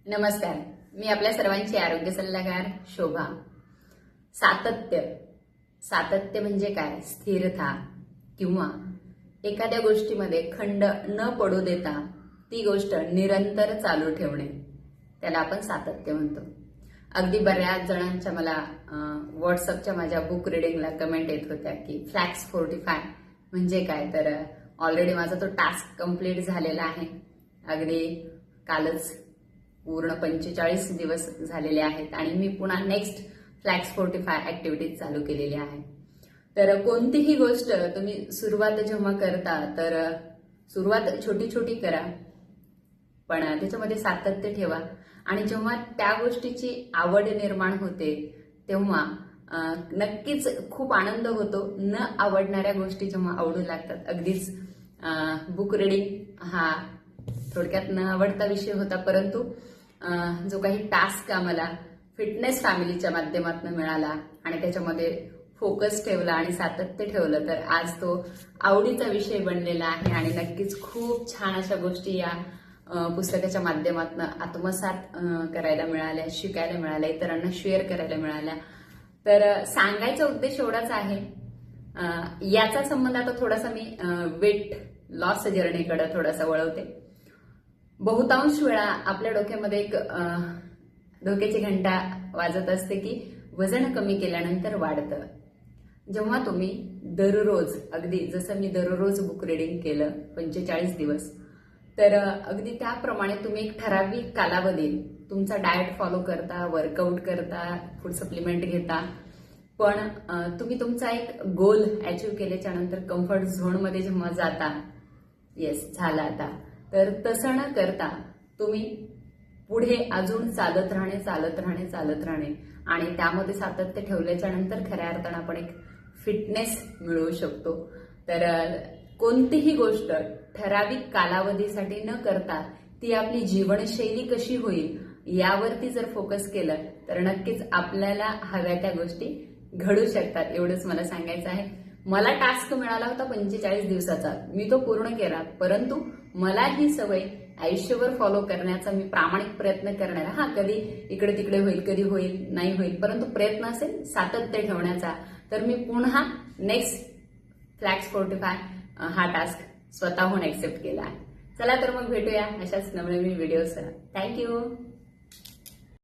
नमस्कार, मी आपल्या सर्वांची आरोग्य सल्लागार शोभा. सातत्य सातत्य म्हणजे काय? स्थिरता किंवा एखाद्या गोष्टीमध्ये खंड न पडू देता ती गोष्ट निरंतर चालू ठेवणे, त्याला आपण सातत्य म्हणतो. अगदी बऱ्याच जणांच्या मला व्हॉट्सअपच्या माझ्या बुक रिडिंगला कमेंट येत होत्या की फ्लॅक्स 45 म्हणजे काय. तर ऑलरेडी माझा तो टास्क कंप्लीट झालेला आहे. अगदी कालच पूर्ण 45 दिवस झालेले आहेत आणि मी पुन्हा नेक्स्ट फ्लॅक्स 45 ऍक्टिव्हिटीज चालू केलेली आहे. तर कोणतीही गोष्ट तुम्ही सुरुवात जेव्हा करता तर सुरुवात छोटी छोटी करा, पण त्याच्यामध्ये सातत्य ठेवा. आणि जेव्हा त्या गोष्टीची आवड निर्माण होते तेव्हा नक्कीच खूप आनंद होतो. न आवडणाऱ्या गोष्टी जेव्हा आवडू लागतात, अगदीच बुक रिडिंग हा थोडक्यात न आवडता विषय होता, परंतु जो काही टास्क आम्हाला फिटनेस फॅमिलीच्या माध्यमातून मिळाला आणि त्याच्यामध्ये फोकस ठेवला आणि सातत्य ठेवलं, तर आज तो आवडीचा विषय बनलेला आहे. आणि नक्कीच खूप छान अशा गोष्टी या पुस्तकाच्या माध्यमातून आत्मसात करायला मिळाल्या, शिकायला मिळाल्या, इतरांना शेअर करायला मिळाल्या. तर सांगायचा उद्देश एवढाच आहे. याचा संबंध आता थोडासा मी वेट लॉस जर्नीकडे थोडासा वळवते. बहुतांश वेळा आपल्या डोक्यामध्ये एक डोक्याची घंटा वाजत असते की वजन कमी केल्यानंतर वाढतं. जेव्हा तुम्ही दररोज, अगदी जसं मी दररोज बुक रिडिंग केलं 45 दिवस, तर अगदी त्याप्रमाणे तुम्ही एक ठराविक कालावधीत तुमचा डाएट फॉलो करता, वर्कआउट करता, फूड सप्लिमेंट घेता, पण तुम्ही तुमचा एक गोल अचीव्ह केल्याच्या नंतर कम्फर्ट झोनमध्ये जेव्हा जाता, येस झाला आता, तर तसं न करता तुम्ही पुढे अजून चालत राहणे आणि त्यामध्ये सातत्य ठेवल्याच्या नंतर खऱ्या अर्थानं आपण एक फिटनेस मिळवू शकतो. तर कोणतीही गोष्ट ठराविक कालावधीसाठी न करता ती आपली जीवनशैली कशी होईल यावरती जर फोकस केलं तर नक्कीच आपल्याला हव्या त्या गोष्टी घडू शकतात. एवढंच मला सांगायचं आहे. मला टास्क मिळाला होता 45 दिवसाचा, मी तो पूर्ण केला, परंतु मला ही सवय आयुष्यभर फॉलो करण्याचा मी प्रामाणिक प्रयत्न करणार. हा, कधी इकडे तिकडे होईल, कधी होईल, नाही होईल, परंतु प्रयत्न असेल सातत्य ठेवण्याचा. तर मी पुन्हा नेक्स्ट फ्लॅक्स 45 हा टास्क स्वतःहून एक्सेप्ट केला आहे. चला तर मग भेटूया अशाच नवनवीन व्हिडिओसह. थँक्यू.